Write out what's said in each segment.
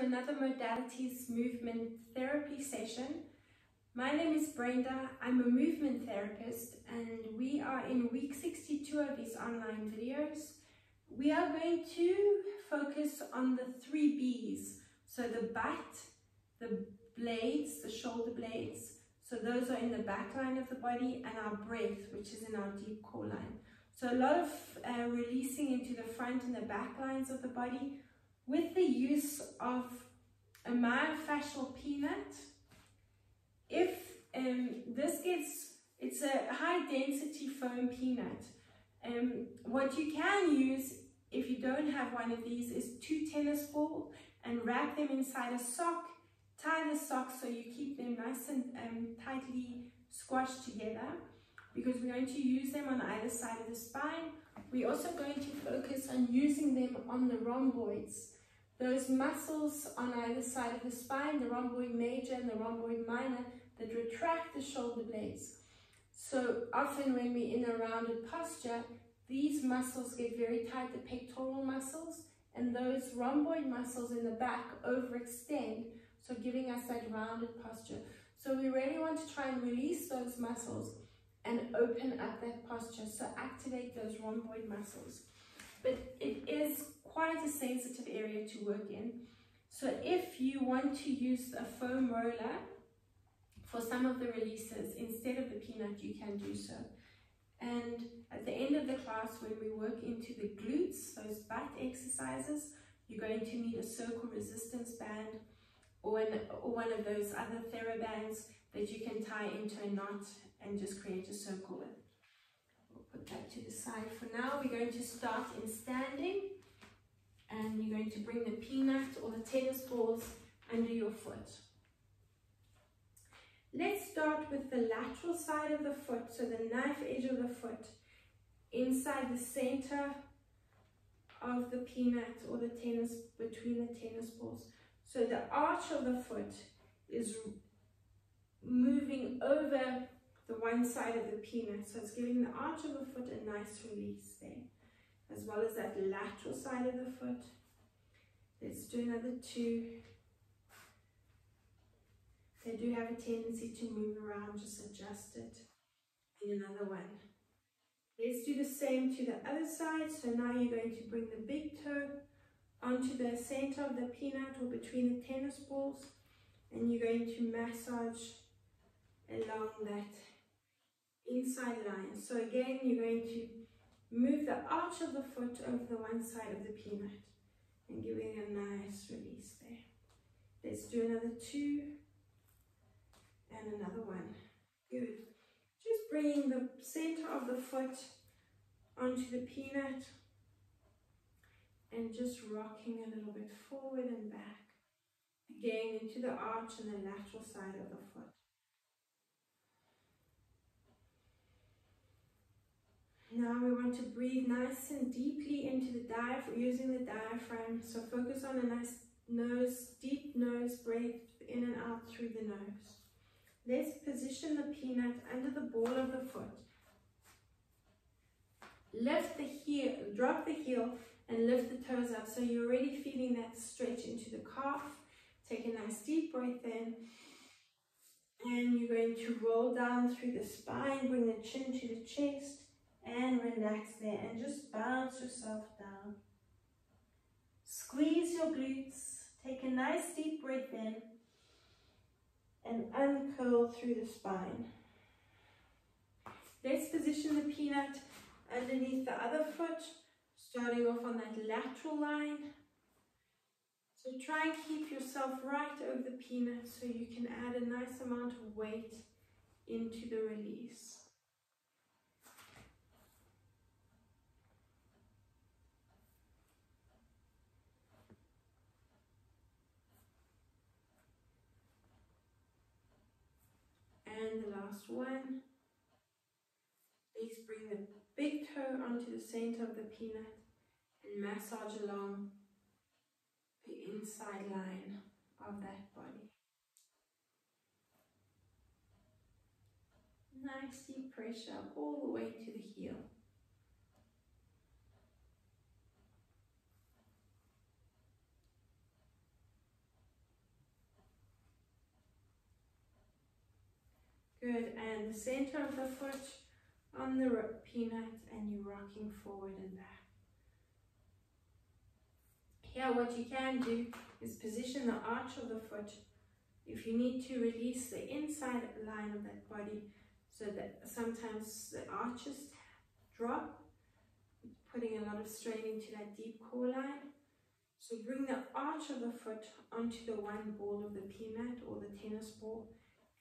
another modalities movement therapy session. My name is Brenda. I'm a movement therapist and we are in week 62 of these online videos. We are going to focus on the 3 B's. So the butt, the blades, the shoulder blades. So those are in the back line of the body, and our breath, which is in our deep core line. So a lot of releasing into the front and the back lines of the body with the use of a myofascial peanut. If it's a high density foam peanut. What you can use if you don't have one of these is 2 tennis balls and wrap them inside a sock. Tie the socks so you keep them nice and tightly squashed together, because we're going to use them on either side of the spine. We're also going to focus on using them on the rhomboids. Those muscles on either side of the spine, the rhomboid major and the rhomboid minor, that retract the shoulder blades. So often when we're in a rounded posture, these muscles get very tight, the pectoral muscles, and those rhomboid muscles in the back overextend, so giving us that rounded posture. So we really want to try and release those muscles and open up that posture, so activate those rhomboid muscles. But it is quite a sensitive area to work in. So if you want to use a foam roller for some of the releases instead of the peanut, you can do so. And at the end of the class, when we work into the glutes, those butt exercises, you're going to need a circle resistance band or one of those other TheraBands that you can tie into a knot and just create a circle with. We'll put that to the side for now. We're going to start in standing, and you're going to bring the peanut or the tennis balls under your foot. Let's start with the lateral side of the foot, so the knife edge of the foot inside the center of the peanut or the tennis, between the tennis balls. So the arch of the foot is moving over the one side of the peanut. So it's giving the arch of the foot a nice release there, as well as that lateral side of the foot. Let's do another 2. They do have a tendency to move around, just adjust it. And another one. Let's do the same to the other side. So now you're going to bring the big toe onto the center of the peanut or between the tennis balls, and you're going to massage along that inside line. So again, you're going to move the arch of the foot over the one side of the peanut and giving a nice release there. Let's do another 2 and another 1. Good. Just bringing the center of the foot onto the peanut and just rocking a little bit forward and back. Again, into the arch and the lateral side of the foot. Now we want to breathe nice and deeply into the diaphragm, using the diaphragm. So focus on a nice nose, deep nose breath in and out through the nose. Let's position the peanut under the ball of the foot. Lift the heel, drop the heel, and lift the toes up. So you're already feeling that stretch into the calf. Take a nice deep breath in. And you're going to roll down through the spine, bring the chin to the chest, and relax there. And just bounce yourself down. Squeeze your glutes. Take a nice deep breath in. And uncurl through the spine. Let's position the peanut underneath the other foot, starting off on that lateral line. So try and keep yourself right over the peanut so you can add a nice amount of weight into the release. And the last one. Let's bring the big toe onto the center of the peanut and massage along the inside line of that body. Nice deep pressure all the way to the heel. Good, and the center of the foot on the peanut, and you're rocking forward and back. Here, what you can do is position the arch of the foot. If you need to, release the inside line of that body so that sometimes the arches drop, putting a lot of strain into that deep core line. So bring the arch of the foot onto the one ball of the peanut or the tennis ball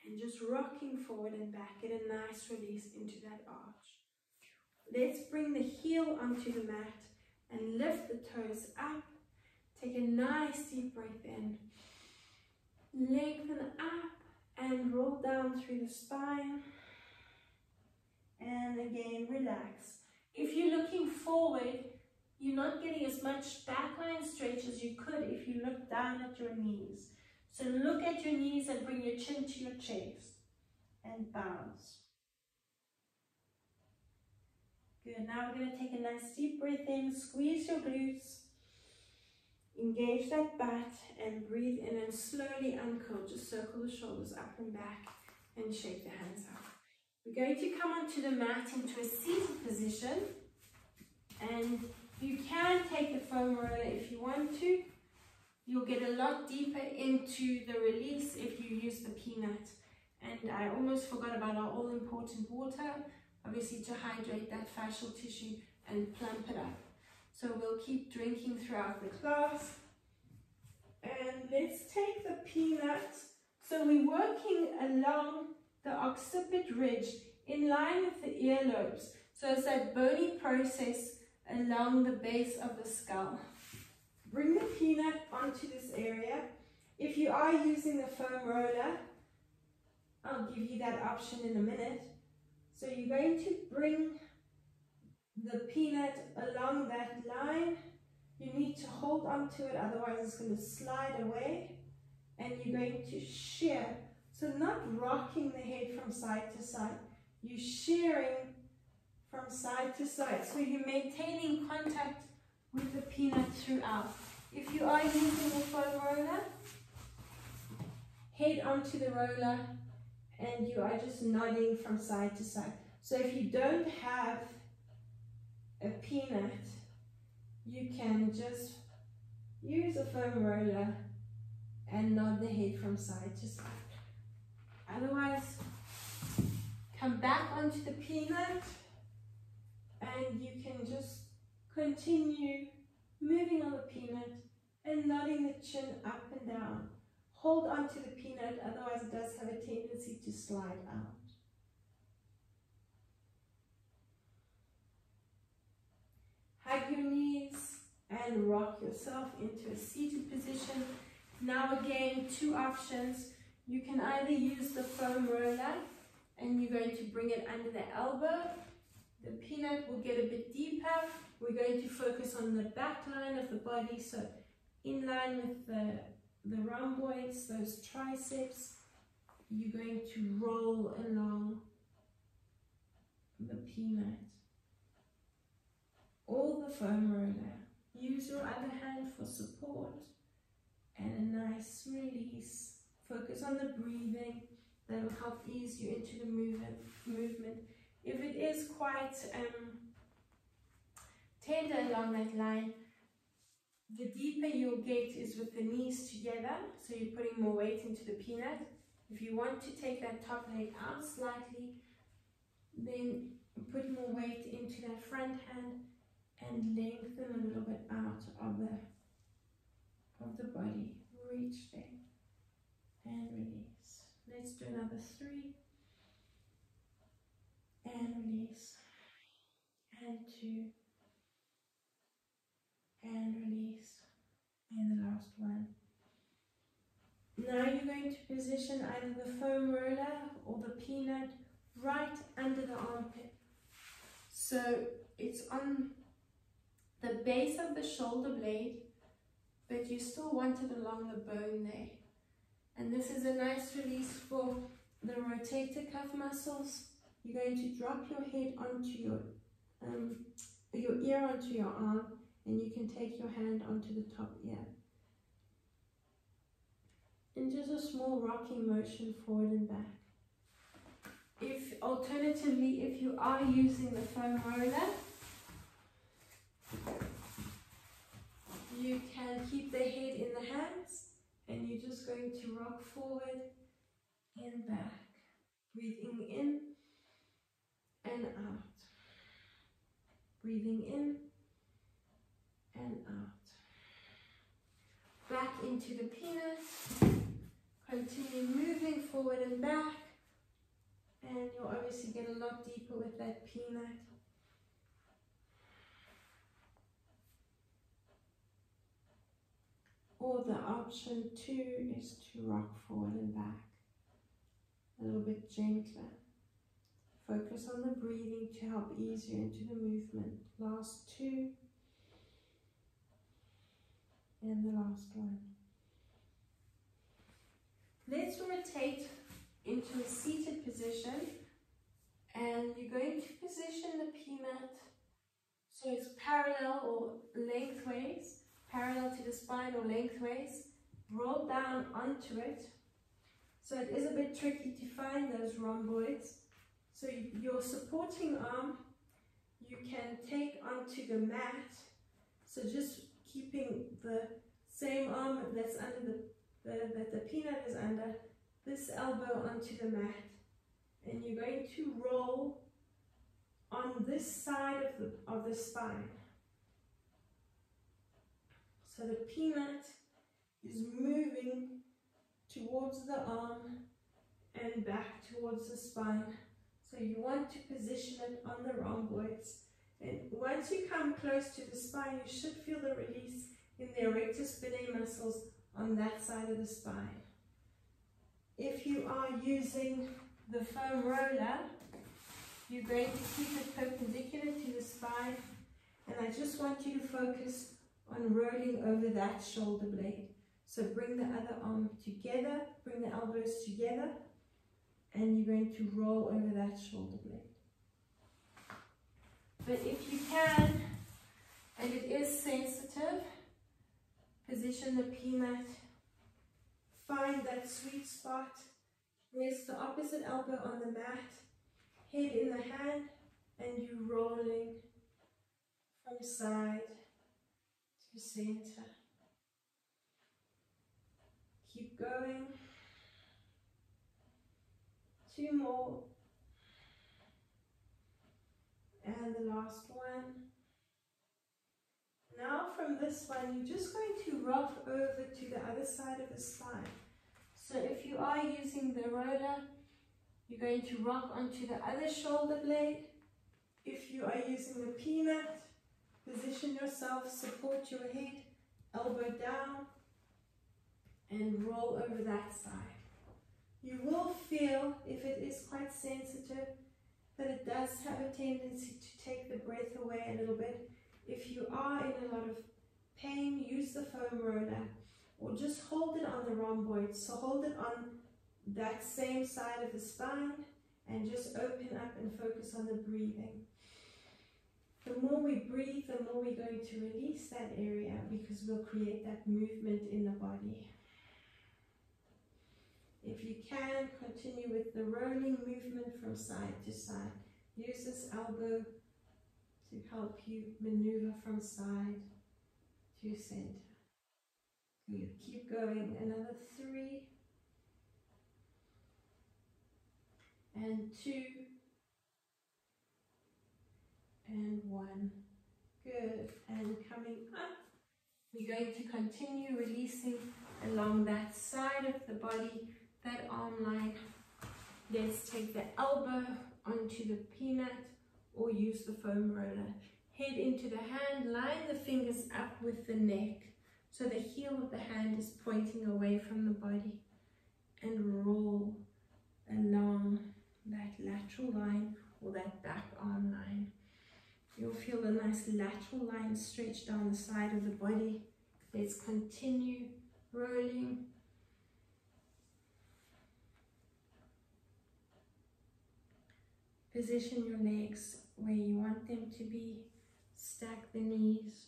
and just rocking forward and back. Get a nice release into that arch. Let's bring the heel onto the mat and lift the toes up. Take a nice deep breath in. Lengthen up and roll down through the spine. And again, relax. If you're looking forward, you're not getting as much backline stretch as you could if you look down at your knees. So look at your knees and bring your chin to your chest and bounce. Good, now we're going to take a nice deep breath in, squeeze your glutes, engage that butt and breathe in and slowly uncurl. Just circle the shoulders up and back and shake the hands out. We're going to come onto the mat into a seated position, and you can take the foam roller if you want to. You'll get a lot deeper into the release if you use the peanut. And I almost forgot about our all-important water, obviously to hydrate that fascial tissue and plump it up. So we'll keep drinking throughout the class. And let's take the peanut. So we're working along the occiput ridge in line with the earlobes. So it's that bony process along the base of the skull. Bring the peanut onto this area. If you are using the foam roller, I'll give you that option in a minute. So you're going to bring the peanut along that line. You need to hold on to it, otherwise it's going to slide away. And you're going to shear. So not rocking the head from side to side. You're shearing from side to side. So you're maintaining contact with the peanut throughout. If you are using the foam roller, head onto the roller and you are just nodding from side to side. So if you don't have a peanut, you can just use a foam roller and nod the head from side to side. Otherwise, come back onto the peanut and you can just continue moving on the peanut and nodding the chin up and down. Hold onto the peanut, otherwise it does have a tendency to slide out. Hug your knees and rock yourself into a seated position. Now again, two options. You can either use the foam roller and you're going to bring it under the elbow. The peanut will get a bit deeper. We're going to focus on the back line of the body, so in line with the rhomboids, those triceps. You're going to roll along the peanut or the foam roller. Use your other hand for support and a nice release. Focus on the breathing. That will help ease you into the movement. If it is quite tender along that line, the deeper you'll get is with the knees together, so you're putting more weight into the peanut. If you want to take that top leg out slightly, then put more weight into that front hand and lengthen a little bit out of the body. Reach there and release. Let's do another 3 and release, and 2 and release, and the last one. Now you're going to position either the foam roller or the peanut right under the armpit. So it's on the base of the shoulder blade, but you still want it along the bone there. And this is a nice release for the rotator cuff muscles. You're going to drop your head onto your ear onto your arm, and you can take your hand onto the top ear. And just a small rocking motion forward and back. Alternatively, if you are using the foam roller, you can keep the head in the hands and you're just going to rock forward and back, breathing in and out, breathing in and out, back into the peanut, continue moving forward and back, and you'll obviously get a lot deeper with that peanut. Or the option 2 is to rock forward and back, a little bit gentler. Focus on the breathing to help ease you into the movement. Last 2. And the last one. Let's rotate into a seated position, and you're going to position the peanut so it's parallel or lengthways, parallel to the spine or lengthways, roll down onto it. So it is a bit tricky to find those rhomboids. So your supporting arm, you can take onto the mat. So just keeping the same arm that's under that the peanut is under, this elbow onto the mat. And you're going to roll on this side of the spine. So the peanut is moving towards the arm and back towards the spine. So you want to position it on the rhomboids. And once you come close to the spine, you should feel the release in the erector spinae muscles on that side of the spine. If you are using the foam roller, you're going to keep it perpendicular to the spine, and I just want you to focus on rolling over that shoulder blade. So bring the other arm together, bring the elbows together, and you're going to roll over that shoulder blade. But if you can, and it is sensitive, position the peanut, find that sweet spot, rest the opposite elbow on the mat, head in the hand, and you're rolling from side to center. Keep going. 2 more. And the last one. Now from this one, you're just going to rock over to the other side of the spine. So if you are using the roller, you're going to rock onto the other shoulder blade. If you are using the peanut, position yourself, support your head, elbow down, and roll over that side. You will feel, if it is quite sensitive, that it does have a tendency to take the breath away a little bit. If you are in a lot of pain, use the foam roller, or just hold it on the rhomboid. So hold it on that same side of the spine and just open up and focus on the breathing. The more we breathe, the more we're going to release that area, because we'll create that movement in the body. If you can, continue with the rolling movement from side to side. Use this elbow to help you maneuver from side to center. Good. Keep going. Another 3 and 2 and 1. Good. And coming up, we're going to continue releasing along that side of the body, that arm line. Let's take the elbow onto the peanut or use the foam roller. Head into the hand, line the fingers up with the neck so the heel of the hand is pointing away from the body, and roll along that lateral line or that back arm line. You'll feel a nice lateral line stretch down the side of the body. Let's continue rolling. Position your legs where you want them to be. Stack the knees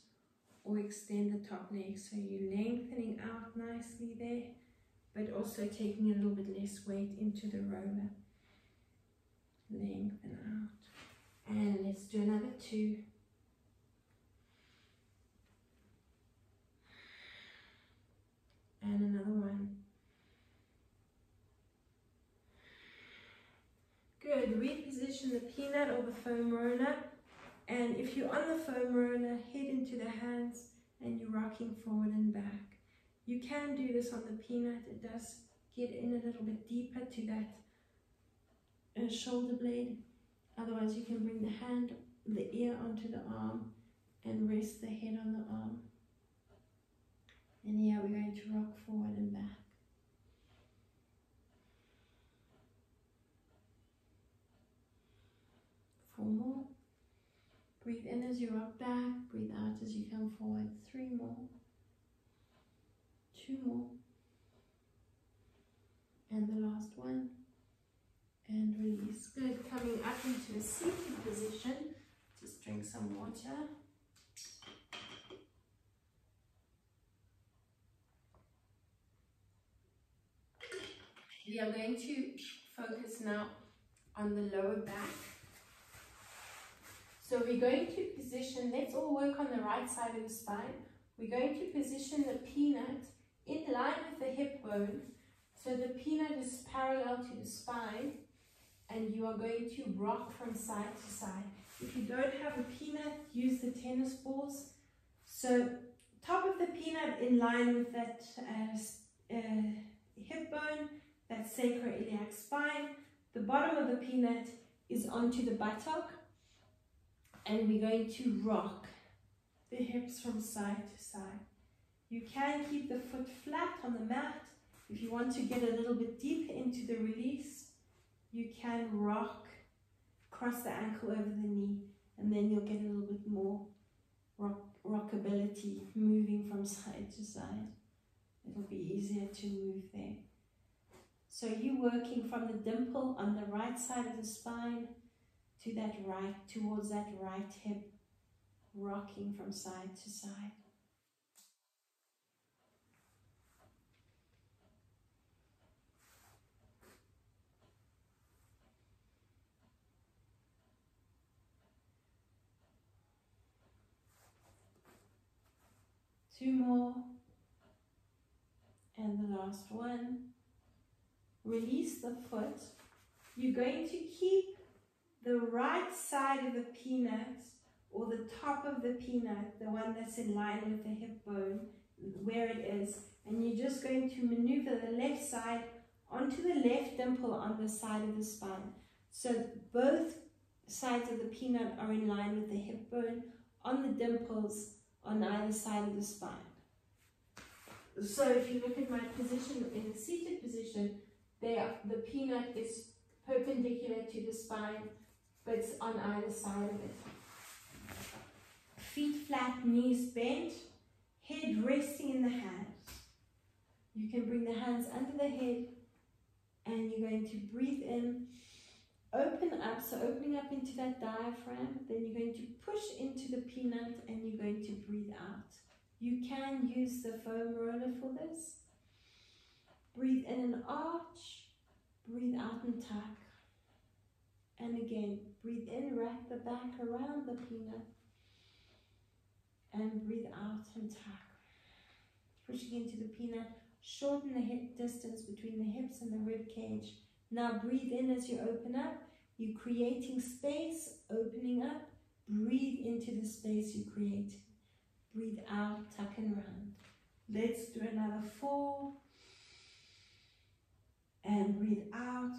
or extend the top leg, so you're lengthening out nicely there, but also taking a little bit less weight into the roller. lengthen out. And let's do another 2. And another 1. Good. Reposition the peanut or the foam roller. And if you're on the foam roller, head into the hands and you're rocking forward and back. You can do this on the peanut. It does get in a little bit deeper to that shoulder blade. Otherwise, you can bring the ear onto the arm and rest the head on the arm. And here we're going to rock forward and back. 4 more. Breathe in as you rock back. Breathe out as you come forward. 3 more. 2 more. And the last one. And release. Good. Coming up into a seated position. Just drink some water. We are going to focus now on the lower back. So we're going to position, let's all work on the right side of the spine. We're going to position the peanut in line with the hip bone. So the peanut is parallel to the spine, and you are going to rock from side to side. If you don't have a peanut, use the tennis balls. So top of the peanut in line with that hip bone, that sacroiliac spine. The bottom of the peanut is onto the buttock, and we're going to rock the hips from side to side. You can keep the foot flat on the mat. If you want to get a little bit deeper into the release, you can rock, cross the ankle over the knee, and then you'll get a little bit more rockability, moving from side to side. It'll be easier to move there. So you're working from the dimple on the right side of the spine to that right, towards that right hip, rocking from side to side. Two more. And the last one. Release the foot. You're going to keep the right side of the peanut, or the top of the peanut, the one that's in line with the hip bone, where it is, and you're just going to maneuver the left side onto the left dimple on the side of the spine. So both sides of the peanut are in line with the hip bone on the dimples on either side of the spine. So if you look at my position in the seated position, there the peanut is perpendicular to the spine, but it's on either side of it. Feet flat, knees bent, head resting in the hands. You can bring the hands under the head, and you're going to breathe in, open up, so opening up into that diaphragm, then you're going to push into the peanut and you're going to breathe out. You can use the foam roller for this. Breathe in and arch, breathe out and tuck. And again, breathe in, wrap the back around the peanut, and breathe out and tuck. Pushing into the peanut, shorten the hip distance between the hips and the rib cage. Now breathe in as you open up. You're creating space, opening up. Breathe into the space you create. Breathe out, tuck and round. Let's do another 4. And breathe out.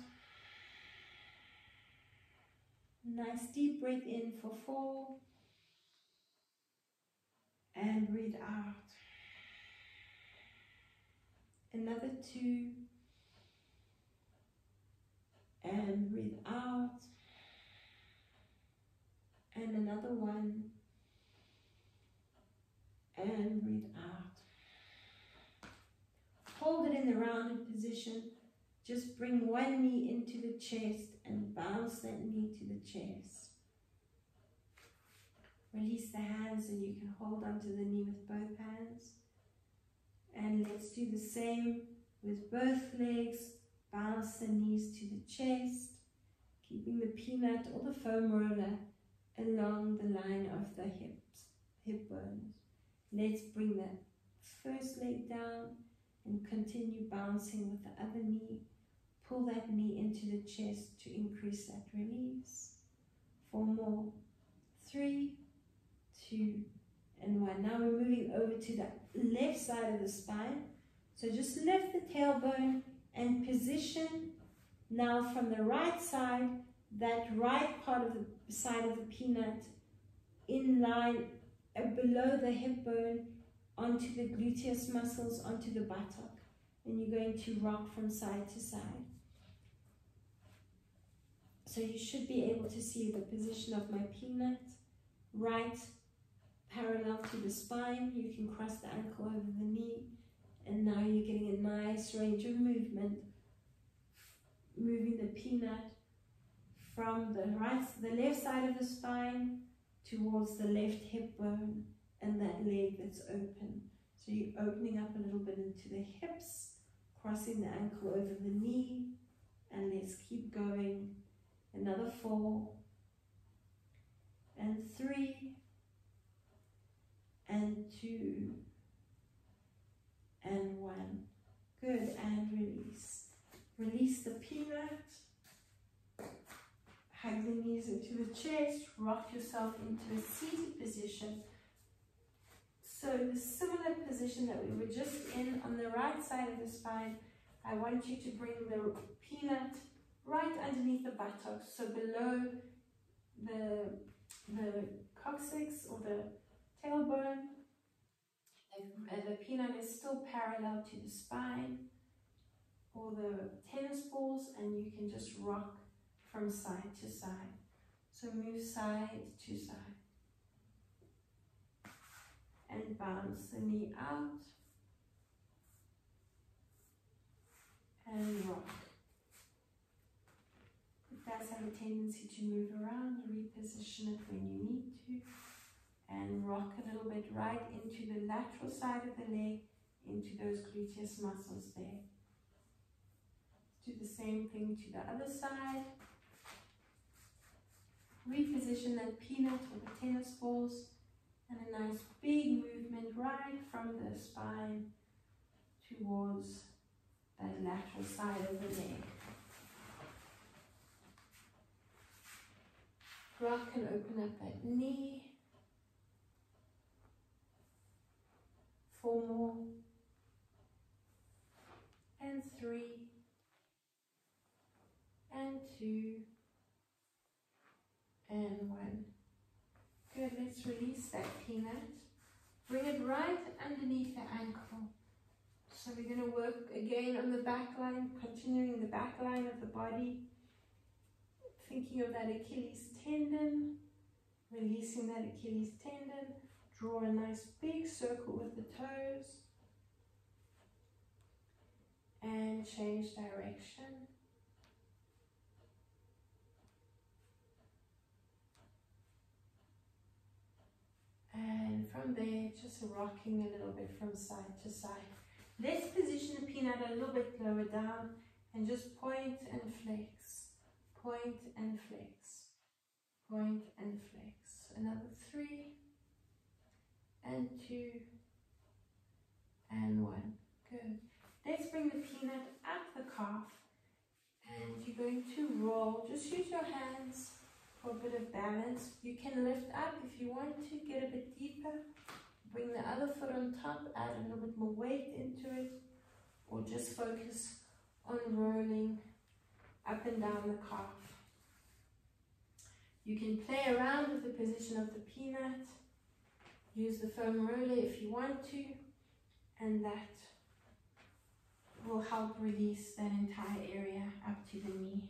Nice deep breath in for 4. And breathe out. Another 2. And breathe out. And another 1. And breathe out. Hold it in the rounded position. Just bring one knee into the chest and bounce that knee to the chest. Release the hands and you can hold onto the knee with both hands. And let's do the same with both legs. Bounce the knees to the chest. keeping the peanut or the foam roller along the line of the hip bones. Let's bring the first leg down and continue bouncing with the other knee. Pull that knee into the chest to increase that release. 4 more. 3, 2, and 1. Now we're moving over to the left side of the spine. So just lift the tailbone and position now from the right side, that right part of the side of the peanut in line below the hip bone onto the gluteus muscles, onto the buttock. And you're going to rock from side to side. So you should be able to see the position of my peanut, right parallel to the spine. You can cross the ankle over the knee, and now you're getting a nice range of movement, moving the peanut from the left side of the spine towards the left hip bone and that leg that's open. So you're opening up a little bit into the hips, crossing the ankle over the knee, and let's keep going. Another 4, and 3, and 2, and 1. Good, and release. Release the peanut. Hug the knees into the chest. Rock yourself into a seated position. So the similar position that we were just in on the right side of the spine, I want you to bring the peanut right underneath the buttocks, so below the coccyx or the tailbone. The peanut is still parallel to the spine or the tennis balls, and you can just rock from side to side. So move side to side. And bounce the knee out. And rock. It does have a tendency to move around, reposition it when you need to. And rock a little bit right into the lateral side of the leg, into those gluteus muscles there. Do the same thing to the other side. Reposition that peanut or the tennis balls, and a nice big movement right from the spine towards that lateral side of the leg. Rock and open up that knee. 4 more. And 3. And 2. And 1. Good, let's release that peanut. Bring it right underneath the ankle. So we're going to work again on the back line, continuing the back line of the body. Thinking of that Achilles tendon, releasing that Achilles tendon. Draw a nice big circle with the toes. And change direction. And from there, just rocking a little bit from side to side. Let's position the peanut a little bit lower down and just point and flex. Point and flex. Point and flex. Another 3. And 2. And 1. Good. Let's bring the peanut up the calf. And you're going to roll. Just use your hands for a bit of balance. You can lift up if you want to, get a bit deeper. Bring the other foot on top, add a little bit more weight into it, or just focus on rolling up and down the calf. You can play around with the position of the peanut. Use the foam roller if you want to, and that will help release that entire area up to the knee.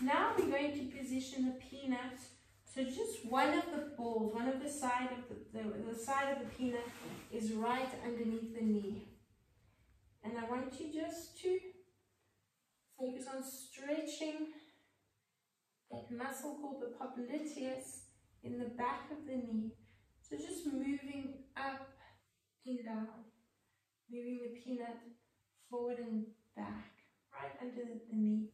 Now we're going to position the peanut, so just one of the balls, one of the side of the side of the peanut is right underneath the knee. And I want you just to Focus on stretching that muscle called the popliteus in the back of the knee. So just moving up and down, moving the peanut forward and back, right under the knee.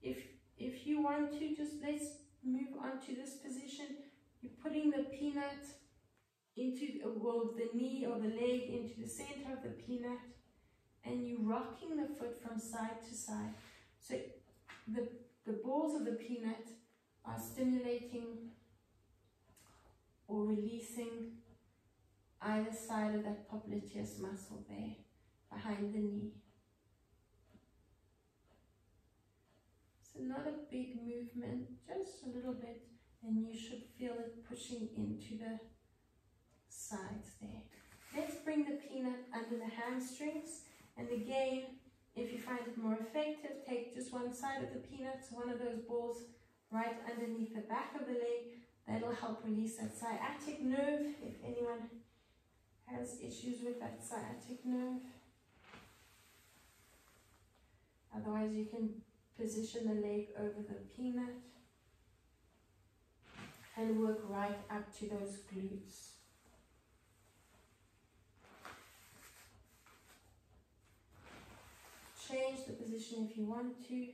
If you want to, just let's move on to this position. You're putting the peanut into, well, the knee or the leg into the center of the peanut, and you're rocking the foot from side to side. So the balls of the peanut are stimulating or releasing either side of that popliteus muscle there behind the knee. So not a big movement, just a little bit, and you should feel it pushing into the sides there. Let's bring the peanut under the hamstrings, and again, if you find it more effective, take just one side of the peanut, so one of those balls right underneath the back of the leg. That'll help release that sciatic nerve, if anyone has issues with that sciatic nerve. Otherwise, you can position the leg over the peanut and work right up to those glutes. Change the position if you want to,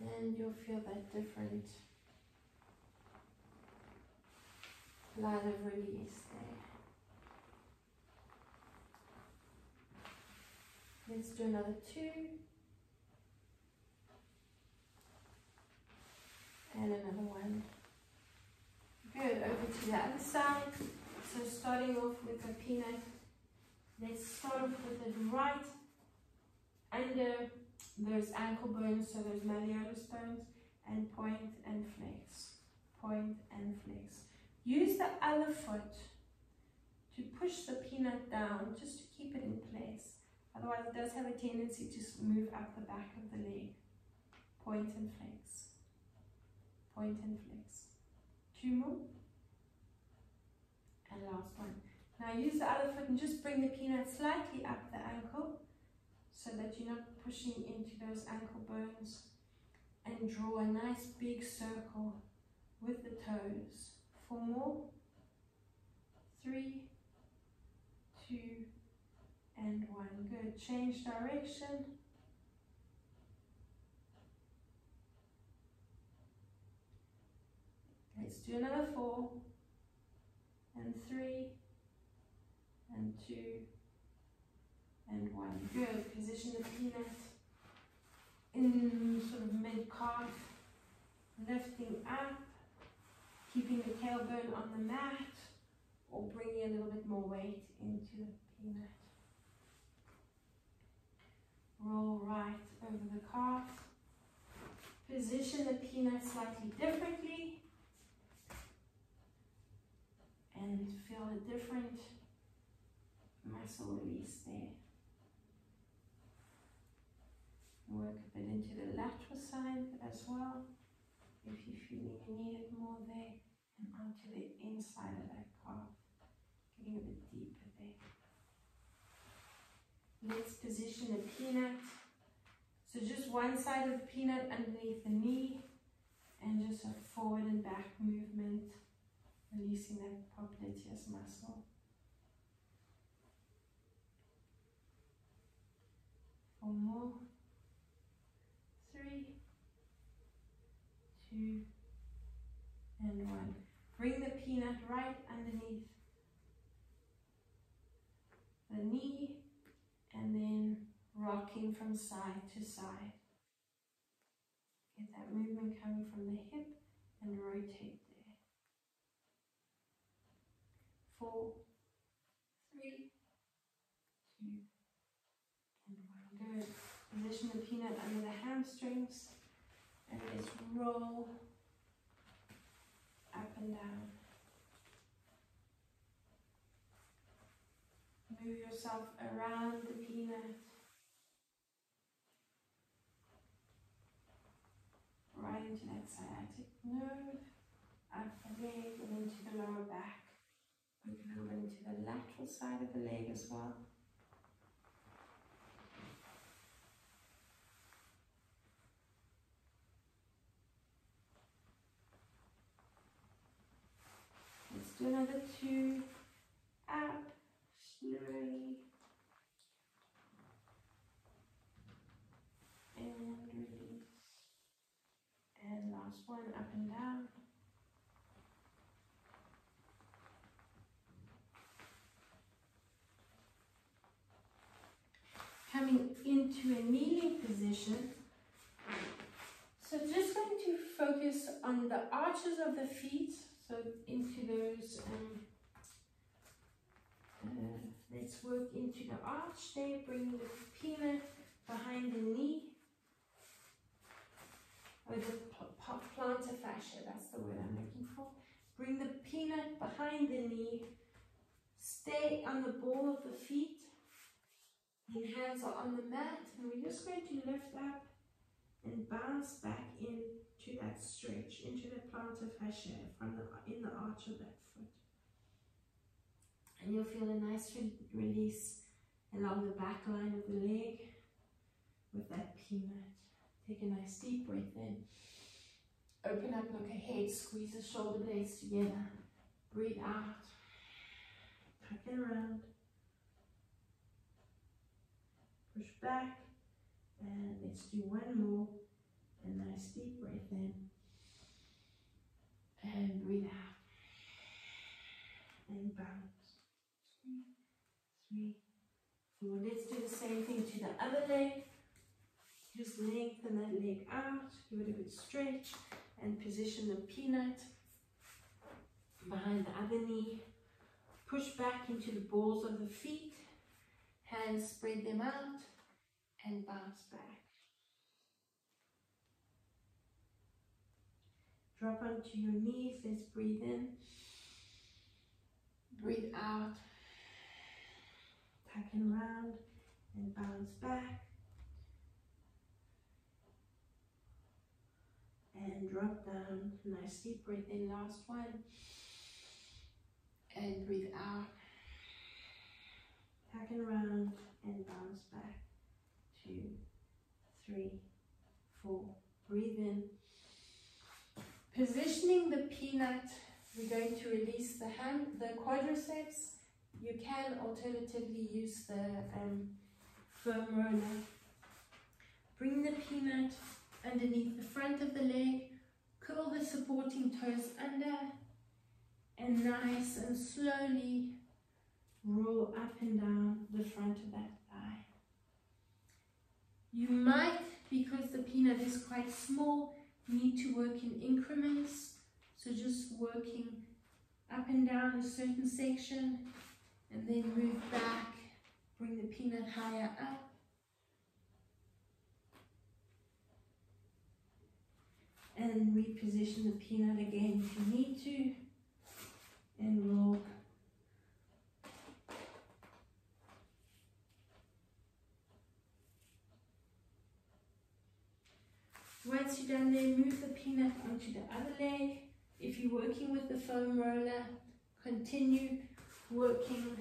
and you'll feel that different line of release there. Let's do another 2. And another 1. Good, over to the other side. So starting off with the peanut, let's start off with it right under those ankle bones, so those malleolus bones, and point and flex. Point and flex. Use the other foot to push the peanut down, just to keep it in place. Otherwise, it does have a tendency to move up the back of the leg. Point and flex. Point and flex. 2 more. And last one. Now use the other foot and just bring the peanut slightly up the ankle so that you're not pushing into those ankle bones, and draw a nice big circle with the toes. 4 more. 3, 2, and 1. Good. Change direction. Let's do another 4, and 3, and 2, and 1. Good. Position the peanut in sort of mid-calf, lifting up, keeping the tailbone on the mat, or bringing a little bit more weight into the peanut. Roll right over the calf. Position the peanut slightly differently, and feel a different muscle release there. Work a bit into the lateral side as well, if you feel you need it more there, and onto the inside of that calf, getting a bit deeper there. Let's position the peanut. So just one side of the peanut underneath the knee, and just a forward and back movement, releasing that popliteus muscle. 4 more. 3, 2, and 1. Bring the peanut right underneath the knee, and then rocking from side to side. Get that movement coming from the hip and rotate there. 4, 3, 2, and 1. Good. Position the peanut under the hamstrings, and let's roll up and down. Move yourself around the peanut, right into that sciatic nerve, up the leg and into the lower back. Work a little bit into the lateral side of the leg as well. do another 2, up, slowly, and release. And last one, up and down. Coming into a kneeling position. So just going to focus on the arches of the feet, so into those, let's work into the arch there, bring the peanut behind the knee, or the plantar fascia, that's the word I'm looking for. Bring the peanut behind the knee, stay on the ball of the feet, and hands are on the mat, and we're just going to lift up and bounce back into that stretch, into the plantar fascia in the arch of that foot. And you'll feel a nice release along the back line of the leg with that peanut. Take a nice deep breath in. Open up, look ahead, squeeze the shoulder blades together. Breathe out. Tuck it around. Push back. And let's do one more. A nice deep breath in. And breathe out. And bounce. 2, 3, 4. Let's do the same thing to the other leg. Just lengthen that leg out. Give it a good stretch. And position the peanut behind the other knee. Push back into the balls of the feet. Hands, spread them out. And bounce back. Drop onto your knees. Let's breathe in. Breathe out. Tuck it around and bounce back. And drop down. Nice deep breath in. Last one. And breathe out. Tuck it around and bounce back. 2, 3, 4. Breathe in. Positioning the peanut, we're going to release the quadriceps. You can alternatively use the foam roller. Bring the peanut underneath the front of the leg, curl the supporting toes under, and nice and slowly roll up and down the front of that thigh. You might, because the peanut is quite small, need to work in increments, so just working up and down a certain section and then move back, bring the peanut higher up, and reposition the peanut again if you need to, and roll. Once you're done there, move the peanut onto the other leg. If you're working with the foam roller, continue working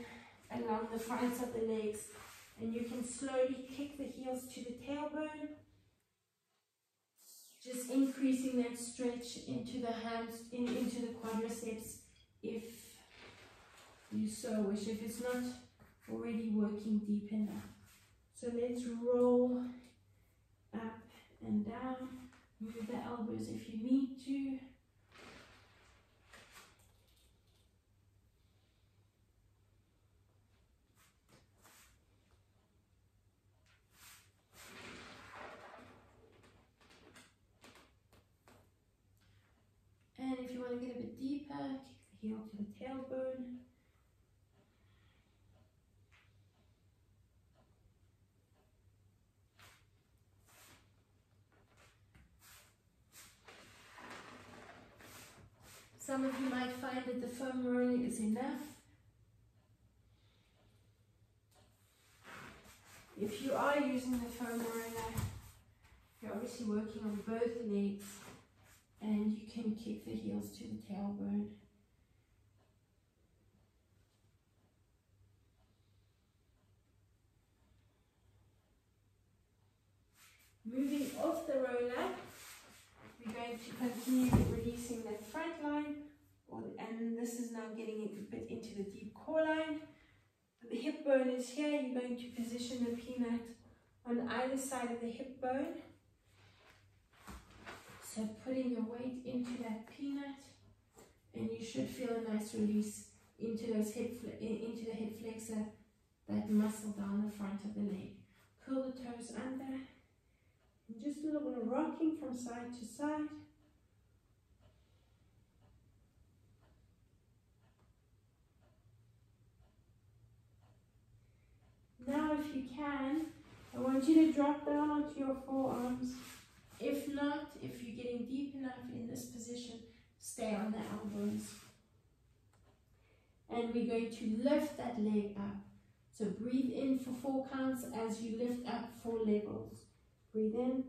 along the fronts of the legs, and you can slowly kick the heels to the tailbone, just increasing that stretch into the hams, into the quadriceps if you so wish, if it's not already working deep enough. So let's roll up and down. Move the elbows if you need to. And if you want to get a bit deeper, kick the heel to the tailbone. Some of you might find that the foam roller is enough. If you are using the foam roller, you're obviously working on both legs, and you can kick the heels to the tailbone. Moving off the roller, we're going to continue releasing that front line, and this is now getting a bit into the deep core line. The hip bone is here. You're going to position the peanut on either side of the hip bone. So putting your weight into that peanut, and you should feel a nice release into those into the hip flexor, that muscle down the front of the leg. Curl the toes under, and just a little bit of rocking from side to side. Now, if you can, I want you to drop down onto your forearms. If not, if you're getting deep enough in this position, stay on the elbows. And we're going to lift that leg up. So breathe in for 4 counts as you lift up 4 levels. Breathe in.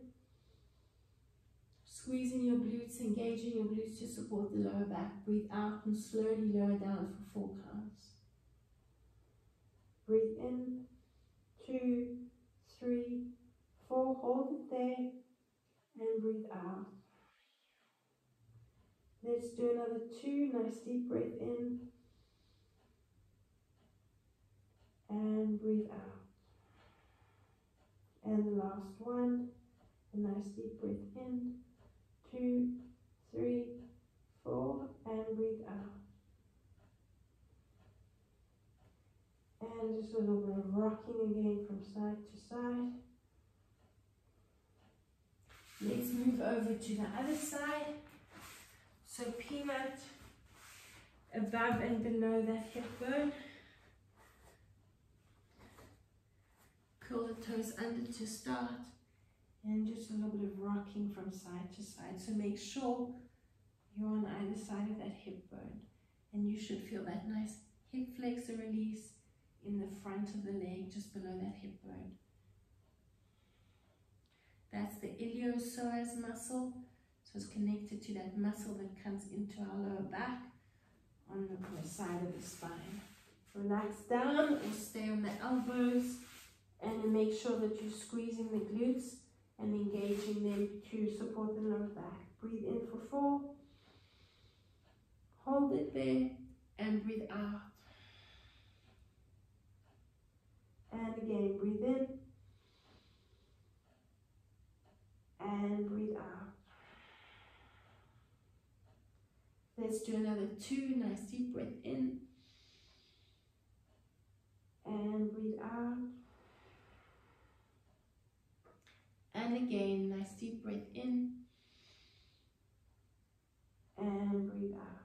Squeezing your glutes, engaging your glutes to support the lower back. Breathe out and slowly lower down for 4 counts. Breathe in. 2, 3, 4. Hold it there. And breathe out. Let's do another 2. Nice deep breath in. And breathe out. And the last one. A nice deep breath in. 2, 3, 4. And breathe out. And just a little bit of rocking again from side to side. Let's move over to the other side. So peanut above and below that hip bone. Curl the toes under to start. And just a little bit of rocking from side to side. So make sure you're on either side of that hip bone. And you should feel that nice hip flexor release in the front of the leg, just below that hip bone. That's the iliopsoas muscle. So it's connected to that muscle that comes into our lower back on the side of the spine. Relax down or stay on the elbows, and make sure that you're squeezing the glutes and engaging them to support the lower back. Breathe in for 4. Hold it there and breathe out. And again, breathe in and breathe out. Let's do another 2. Nice deep breath in and breathe out. And again, nice deep breath in and breathe out.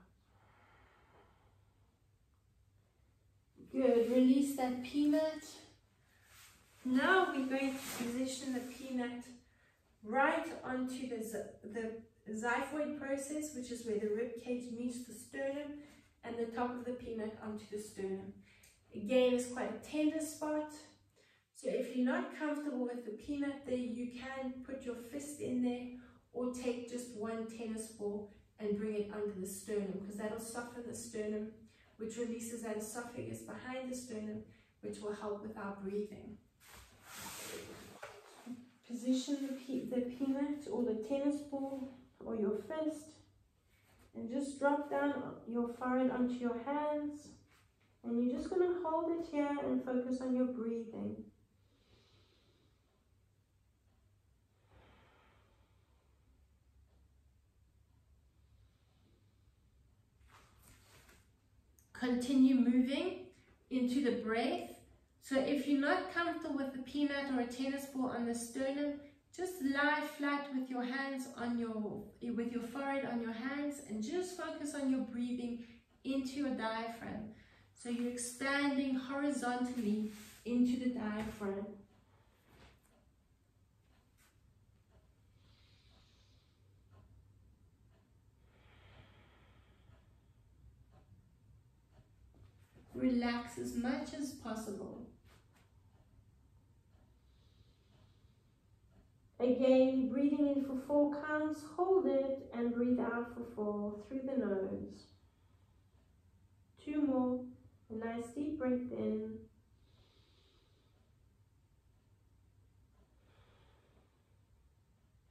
Good. Release that peanut. Now we're going to position the peanut right onto the xiphoid process, which is where the rib cage meets the sternum, and the top of the peanut onto the sternum. Again, it's quite a tender spot. So if you're not comfortable with the peanut there, you can put your fist in there or take just 1 tennis ball and bring it under the sternum, because that'll soften the sternum, which releases that esophagus behind the sternum, which will help with our breathing. Position the peanut or the tennis ball or your fist, and just drop down your forehead onto your hands, and you're just going to hold it here and focus on your breathing. Continue moving into the breath. So if you're not comfortable with the peanut or a tennis ball on the sternum, just lie flat with your hands on with your forehead on your hands, and just focus on your breathing into your diaphragm. So you're expanding horizontally into the diaphragm. Relax as much as possible. Again, breathing in for 4 counts, hold it, and breathe out for 4 through the nose. 2 more, a nice deep breath in.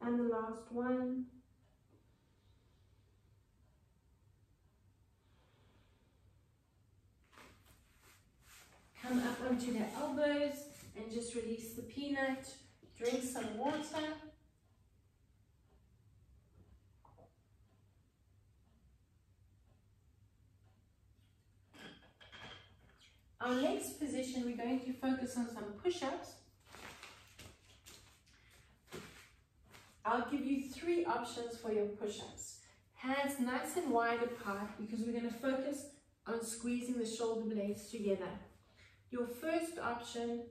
And the last one. onto their elbows and just release the peanut. Drink some water. Our next position, we're going to focus on some push-ups. I'll give you 3 options for your push-ups. Hands nice and wide apart because we're going to focus on squeezing the shoulder blades together. Your first option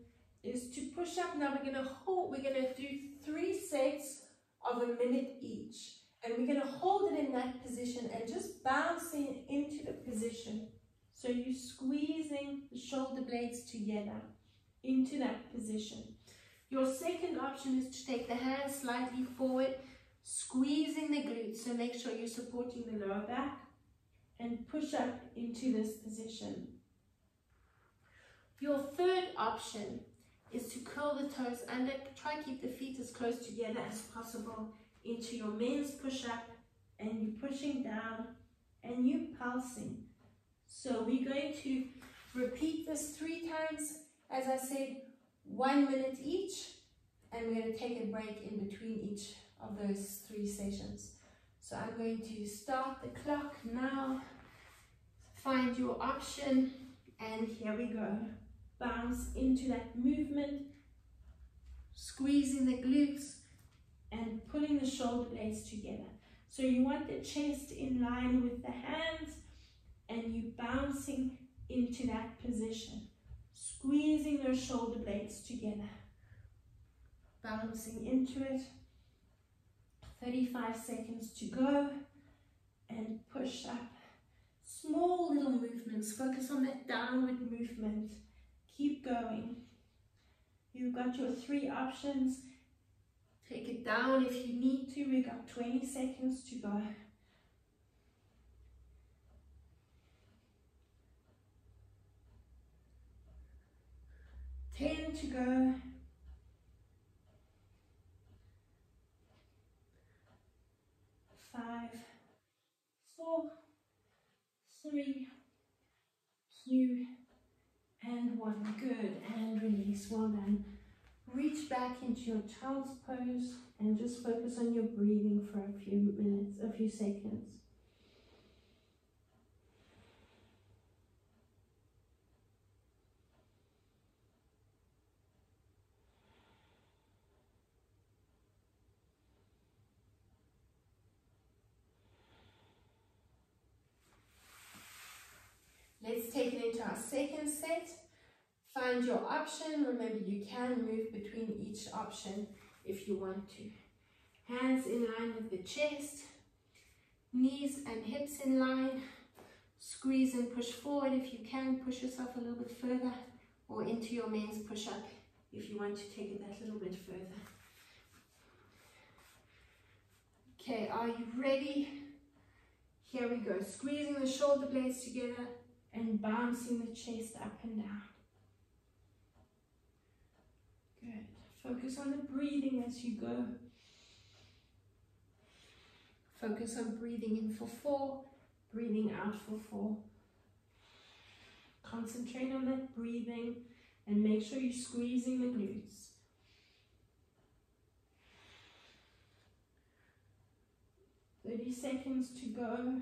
is to push up. Now we're going to do 3 sets of a minute each. And we're going to hold it in that position and just bouncing into the position. So you're squeezing the shoulder blades together into that position. Your second option is to take the hands slightly forward, squeezing the glutes. So make sure you're supporting the lower back and push up into this position. Your third option is to curl the toes under. Try to keep the feet as close together as possible into your men's push-up, and you're pushing down and you're pulsing. So we're going to repeat this 3 times, as I said, 1 minute each, and we're going to take a break in between each of those 3 sessions. So I'm going to start the clock now. Find your option, and here we go. Bounce into that movement, squeezing the glutes and pulling the shoulder blades together. So you want the chest in line with the hands, and you bouncing into that position, squeezing those shoulder blades together, bouncing into it. 35 seconds to go, and push up. Small little movements, focus on that downward movement. Keep going. You've got your 3 options. Take it down if you need to. We've got 20 seconds to go. 10 to go. 5, 4, 3, 2, and 1. Good. And release. Well done. Reach back into your child's pose and just focus on your breathing for a few minutes, a few seconds. Let's take it into our second set. Find your option. Remember, you can move between each option if you want to. Hands in line with the chest. Knees and hips in line. Squeeze and push forward if you can. Push yourself a little bit further, or into your men's push-up if you want to take it that little bit further. Okay, are you ready? Here we go. Squeezing the shoulder blades together and bouncing the chest up and down. Good. Focus on the breathing as you go. Focus on breathing in for 4, breathing out for 4. Concentrate on that breathing and make sure you're squeezing the glutes. "30 seconds to go.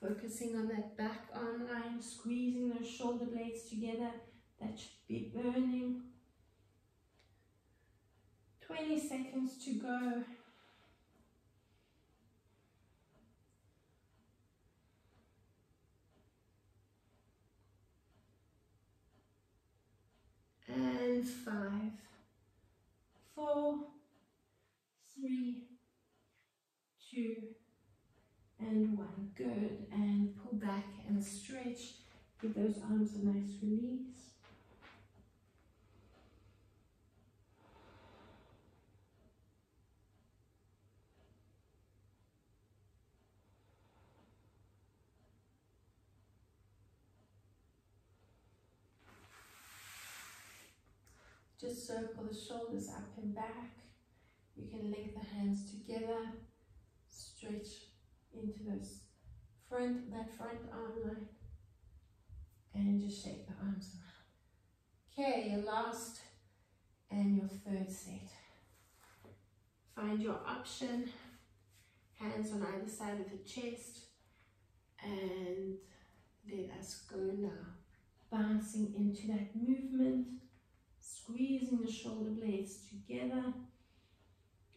Focusing on that back arm line, squeezing those shoulder blades together. That should be burning. 20 seconds to go. And 5, 4, 3, 2, and 1. Good. And pull back and stretch. Give those arms a nice release. Just circle the shoulders up and back. You can link the hands together, stretch into those front arm line, and just shake the arms around. Okay, your last and your third set. Find your option, hands on either side of the chest, and let us go now. Bouncing into that movement, squeezing the shoulder blades together,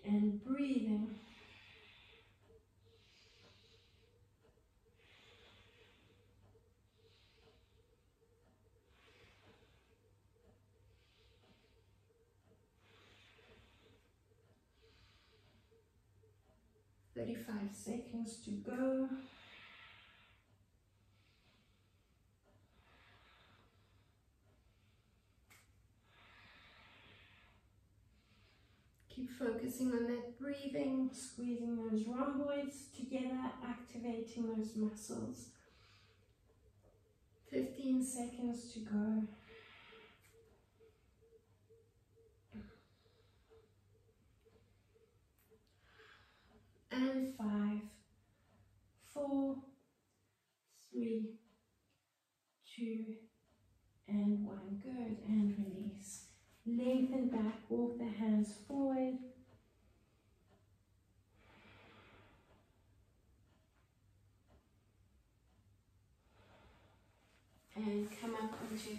and breathing. "35 seconds to go." Keep focusing on that breathing, squeezing those rhomboids together, activating those muscles. 15 seconds to go. And 5, 4, 3, 2, and 1. Good, and release. Lengthen back, walk the hands forward. And come up onto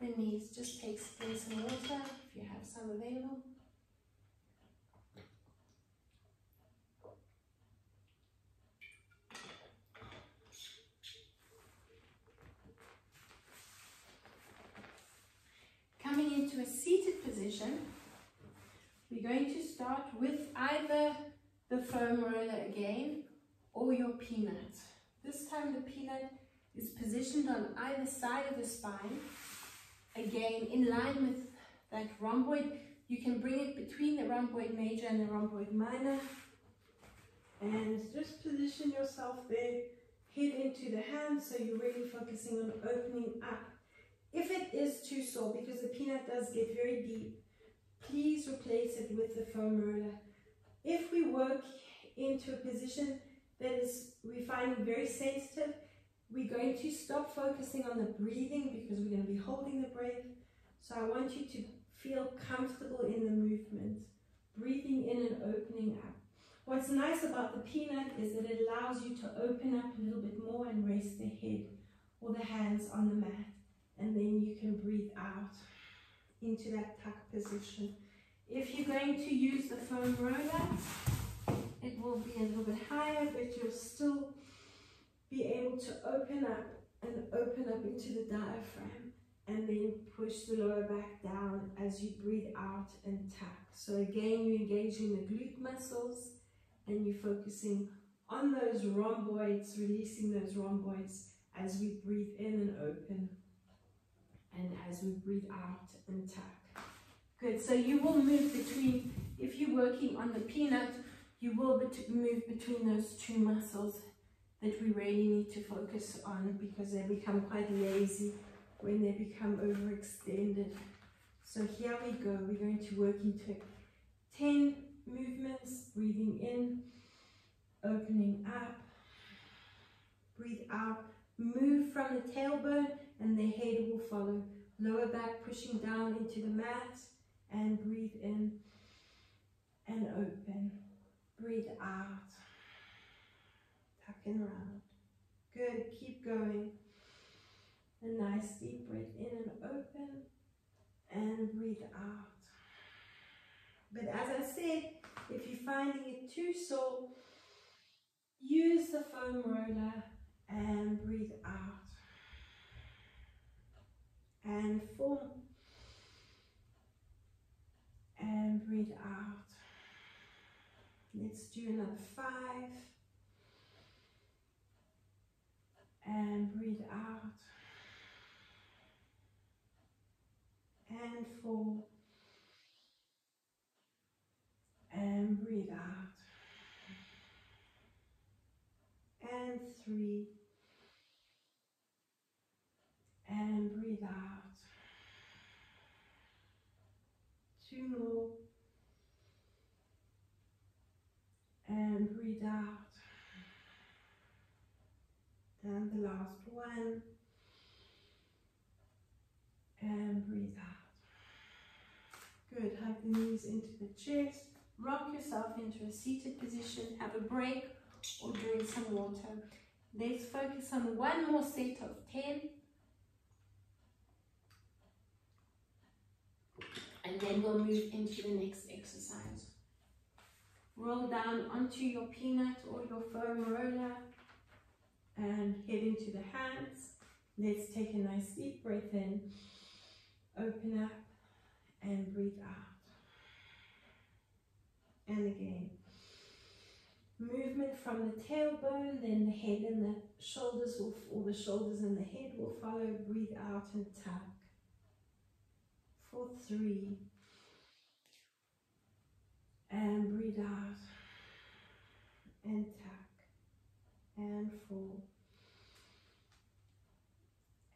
the knees. Just take some water if you have some available. Coming into a seated position, we're going to start with either the foam roller again or your peanut. This time the peanut is positioned on either side of the spine, again in line with that rhomboid. You can bring it between the rhomboid major and the rhomboid minor, and just position yourself there, head into the hands, so you're really focusing on opening up. If it is too sore, because the peanut does get very deep, please replace it with the foam roller. If we work into a position that we're finding very sensitive, we're going to stop focusing on the breathing because we're going to be holding the breath. So I want you to feel comfortable in the movement, breathing in and opening up. What's nice about the peanut is that it allows you to open up a little bit more and rest the head or the hands on the mat. And then you can breathe out into that tuck position. If you're going to use the foam roller, it will be a little bit higher, but you'll still be able to open up into the diaphragm, and then push the lower back down as you breathe out and tuck. So again, you're engaging the glute muscles, and you're focusing on those rhomboids, releasing those rhomboids as we breathe in and open, and as we breathe out and tuck. Good, so you will move between, if you're working on the peanut, you will move between those two muscles that we really need to focus on, because they become quite lazy when they become overextended. So here we go, we're going to work into 10 movements, breathing in, opening up, breathe out, move from the tailbone, and the head will follow. Lower back pushing down into the mat, and breathe in and open. Breathe out. Tuck and round. Good, keep going. A nice deep breath in and open, and breathe out. But as I said, if you're finding it too sore, use the foam roller and breathe out. And 4, and breathe out. Let's do another 5, and breathe out, and 4, and breathe out, and 3, and breathe out. 2 more, and breathe out, And the last one. And breathe out. Good. Hug the knees into the chest. Rock yourself into a seated position. Have a break or drink some water. Let's focus on one more set of 10. And then we'll move into the next exercise. Roll down onto your peanut or your foam roller and head into the hands. Let's take a nice deep breath in. Open up and breathe out. And again. Movement from the tailbone, then the head and the shoulders or the shoulders and the head will follow. Breathe out and tuck. For 3. And breathe out. And tuck. And 4.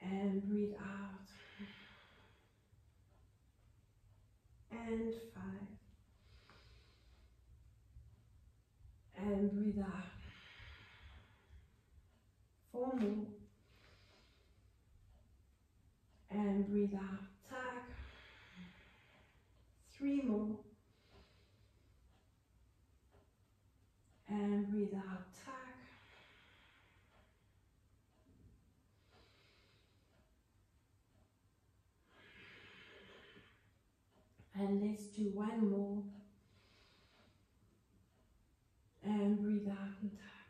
And breathe out. And 5. And breathe out. 4 more. And breathe out. Tuck. 3 more. And breathe out. Tuck. And let's do 1 more. And breathe out and tuck.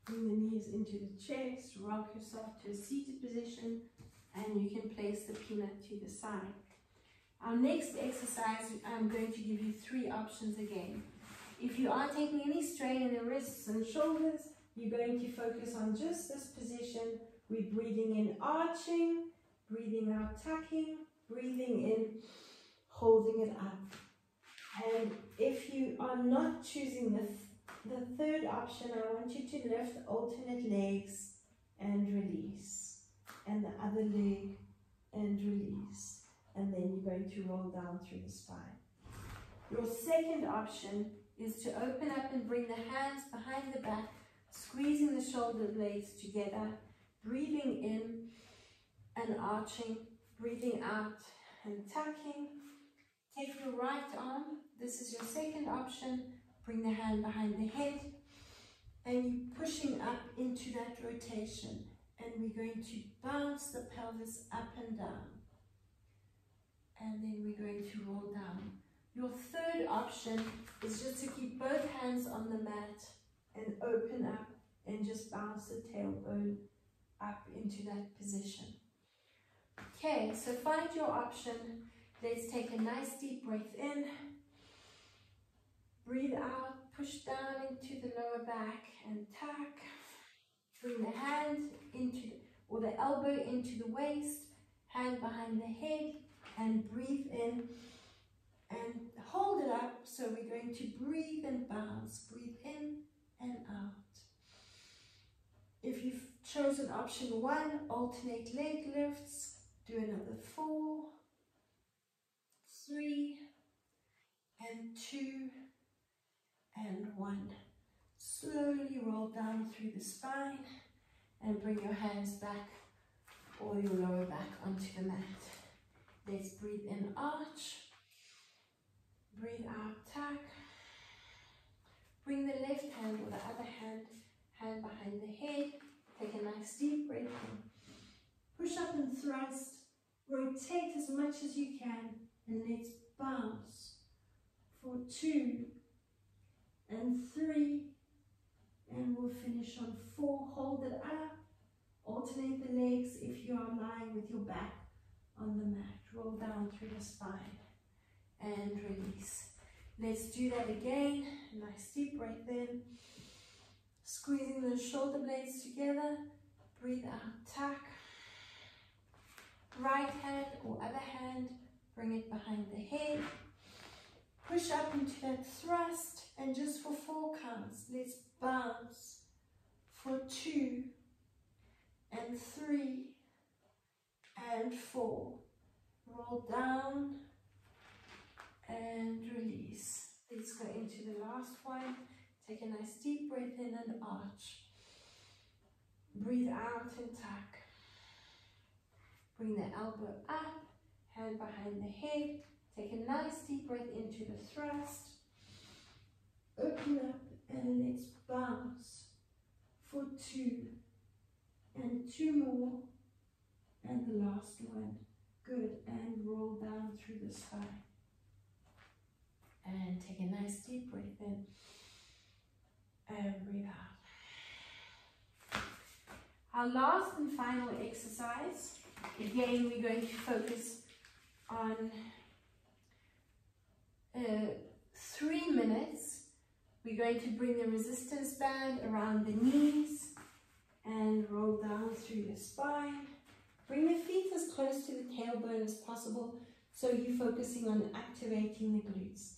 Bring the knees into the chest. Rock yourself to a seated position. And you can place the peanut to the side. Our next exercise, I'm going to give you 3 options again. If you are taking any strain in the wrists and shoulders, you're going to focus on just this position. We're breathing in, arching, breathing out, tucking, breathing in, holding it up. And if you are not choosing the third option, I want you to lift alternate legs and release. And the other leg and release. And then you're going to roll down through the spine. Your second option is to open up and bring the hands behind the back, squeezing the shoulder blades together, breathing in and arching, breathing out and tucking. Take your right arm, this is your second option, bring the hand behind the head, and you're pushing up into that rotation. And we're going to bounce the pelvis up and down. And then we're going to roll down. Your third option is just to keep both hands on the mat and open up and just bounce the tailbone up into that position. Okay, so find your option. Let's take a nice deep breath in. Breathe out, push down into the lower back and tuck. Bring the hand into, or the elbow into the waist, hand behind the head, and breathe in and hold it up. So we're going to breathe and bounce, breathe in and out. If you've chosen option 1, alternate leg lifts, do another 4, 3, and 2, and 1. Slowly roll down through the spine and bring your hands back or your lower back onto the mat. Let's breathe in, arch. Breathe out, tuck. Bring the left hand or the other hand behind the head. Take a nice deep breath in. Push up and thrust. Rotate as much as you can. And let's bounce for 2 and 3. And we'll finish on 4. Hold it up. Alternate the legs if you are lying with your back on the mat. Roll down through the spine and release. Let's do that again. Nice deep breath in. Squeezing those shoulder blades together. Breathe out, tuck. Right hand or other hand, bring it behind the head. Push up into that thrust, and just for 4 counts, let's bounce for 2 and 3 and 4. Roll down and release. Let's go into the last one. Take a nice deep breath in and arch. Breathe out and tuck. Bring the elbow up, hand behind the head. Take a nice deep breath into the thrust. Open up and let's bounce for 2. And 2 more. And the last one. Good. And roll down through the spine. And take a nice deep breath in. And breathe out. Our last and final exercise. Again, we're going to focus on 3 minutes. We're going to bring the resistance band around the knees and roll down through the spine. Bring the feet as close to the tailbone as possible so you're focusing on activating the glutes.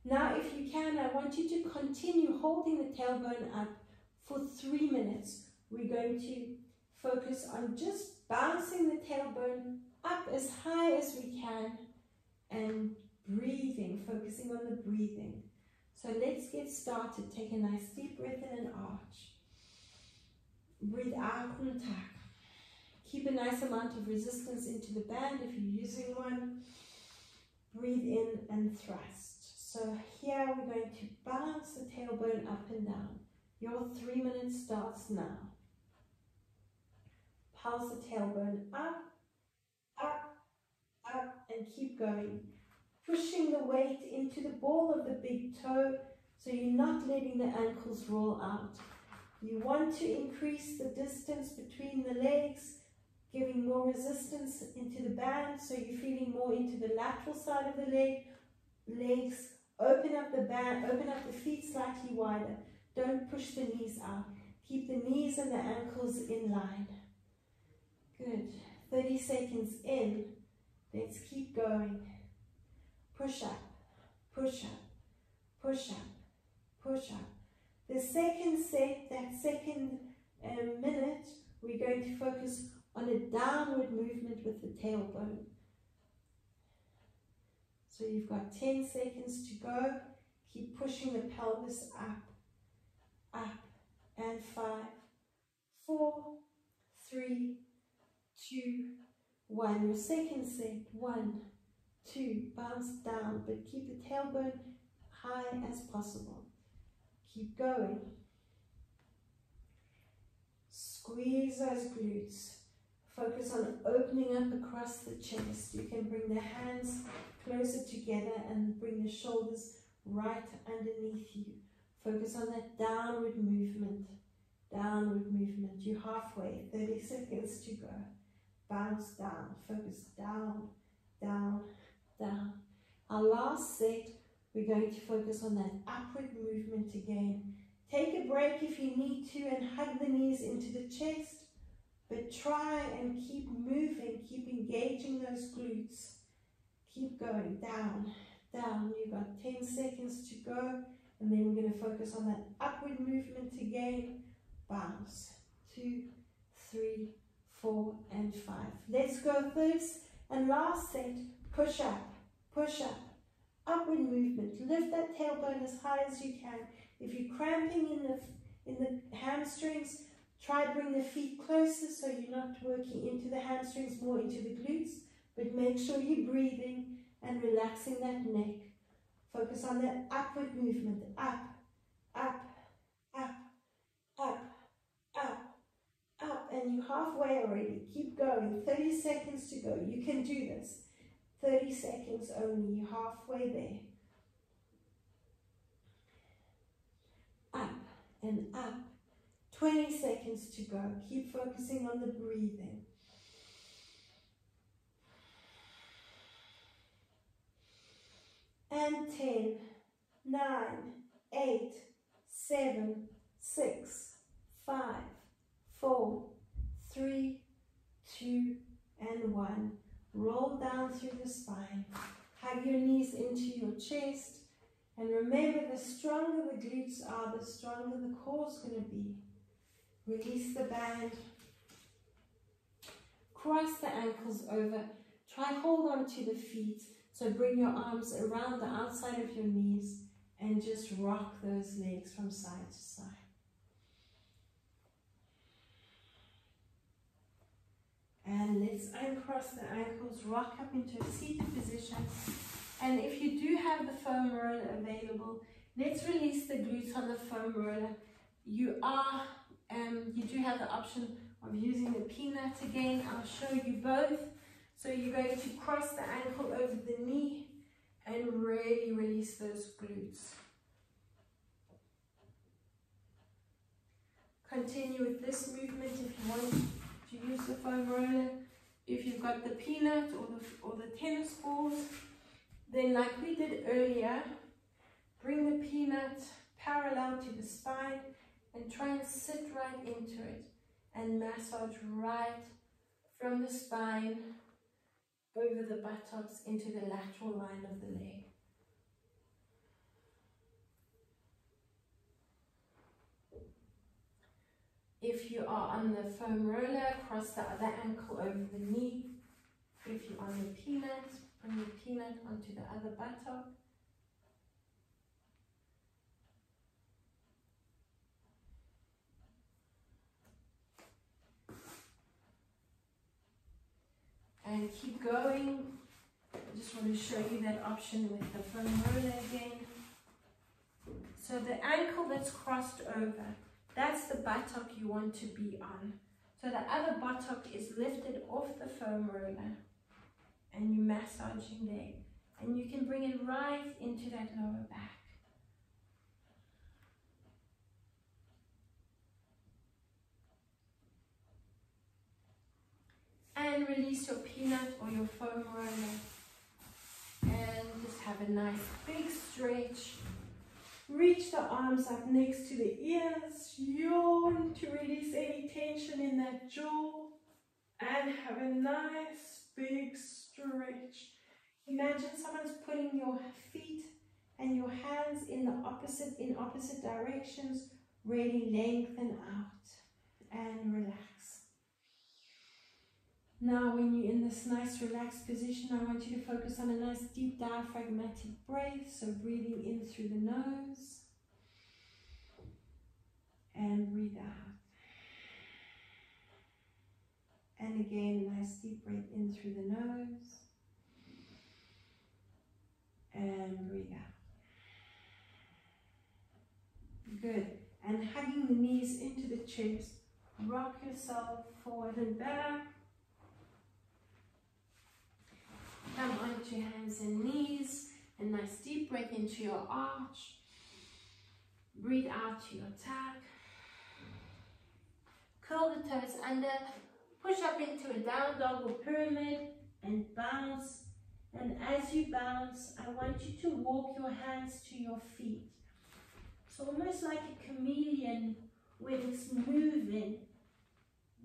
Now, if you can, I want you to continue holding the tailbone up for 3 minutes. We're going to focus on just bouncing the tailbone up as high as we can and breathing, focusing on the breathing. So let's get started. Take a nice deep breath in and arch. Breathe out and tuck. Keep a nice amount of resistance into the band if you're using one. Breathe in and thrust. So here we're going to bounce the tailbone up and down. Your 3 minutes starts now. Pulse the tailbone up, up, up, and keep going. Pushing the weight into the ball of the big toe so you're not letting the ankles roll out. You want to increase the distance between the legs, giving more resistance into the band so you're feeling more into the lateral side of the legs. Open up the band, open up the feet slightly wider. Don't push the knees out. Keep the knees and the ankles in line. Good. 30 seconds in. Let's keep going. Push up, push up, push up, push up. The second set, that second minute, we're going to focus on a downward movement with the tailbone. So you've got 10 seconds to go. Keep pushing the pelvis up, up, and 5, 4, 3, 2, 1. Your second set, 1, 2, bounce down, but keep the tailbone high as possible. Keep going. Squeeze those glutes. Focus on opening up across the chest. You can bring the hands closer together and bring the shoulders right underneath you. Focus on that downward movement. Downward movement. You're halfway. 30 seconds to go. Bounce down. Focus down, down, down. Our last set, we're going to focus on that upward movement again. Take a break if you need to and hug the knees into the chest, but try and keep moving, keep engaging those glutes. Keep going, down, down. You've got 10 seconds to go, and then we're going to focus on that upward movement again. Bounce, 2, 3, 4, and 5. Let's go first and last set. Push up, upward movement. Lift that tailbone as high as you can. If you're cramping in the hamstrings, try to bring the feet closer so you're not working into the hamstrings, more into the glutes, but make sure you're breathing and relaxing that neck. Focus on that upward movement, up, up, up, up, up, up, and you're halfway already. Keep going. 30 seconds to go. You can do this. 30 seconds only. You're halfway there. Up and up. 20 seconds to go. Keep focusing on the breathing. And 10, 9, 8, 7, 6, 5, 4, 3, 2, and 1. Roll down through the spine. Hug your knees into your chest. And remember, the stronger the glutes are, the stronger the core is going to be. Release the band. Cross the ankles over. Try hold on to the feet. So bring your arms around the outside of your knees and just rock those legs from side to side. And let's uncross the ankles, rock up into a seated position. And if you do have the foam roller available, let's release the glutes on the foam roller. You do have the option of using the peanut again. I'll show you both. So you're going to cross the ankle over the knee and really release those glutes. Continue with this movement if you want to use the foam roller. If you've got the peanut or the tennis balls, then like we did earlier, bring the peanut parallel to the spine and try and sit right into it and massage right from the spine over the buttocks into the lateral line of the leg. If you are on the foam roller, cross the other ankle over the knee. If you're on the peanut, bring the peanut onto the other buttock. And keep going. I just want to show you that option with the foam roller again. So the ankle that's crossed over, that's the buttock you want to be on. So the other buttock is lifted off the foam roller and you're massaging there. And you can bring it right into that lower back. And release your peanut or your foam roller. And just have a nice big stretch. Reach the arms up next to the ears. Yawn to release any tension in that jaw. And have a nice big stretch. Imagine someone's putting your feet and your hands in opposite directions. Really lengthen out and relax. Now when you're in this nice relaxed position, I want you to focus on a nice deep diaphragmatic breath. So breathing in through the nose and breathe out. And again, a nice deep breath in through the nose and breathe out. Good. And hugging the knees into the chest, rock yourself forward and back. Come onto your hands and knees. A nice deep breath into your arch. Breathe out to your tuck. Curl the toes under. Push up into a down dog or pyramid and bounce. And as you bounce, I want you to walk your hands to your feet. So almost like a chameleon when it's moving,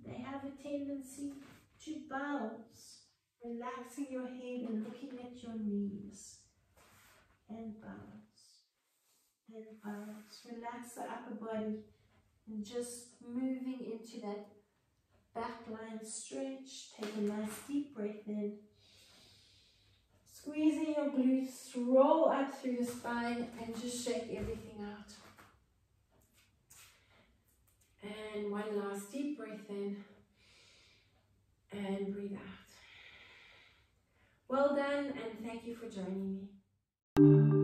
they have a tendency to bounce. Relaxing your head and looking at your knees. And bounce. And bounce. Relax the upper body. And just moving into that back line stretch. Take a nice deep breath in. Squeezing your glutes. Roll up through the spine and just shake everything out. And one last deep breath in. And breathe out. Well done, and thank you for joining me.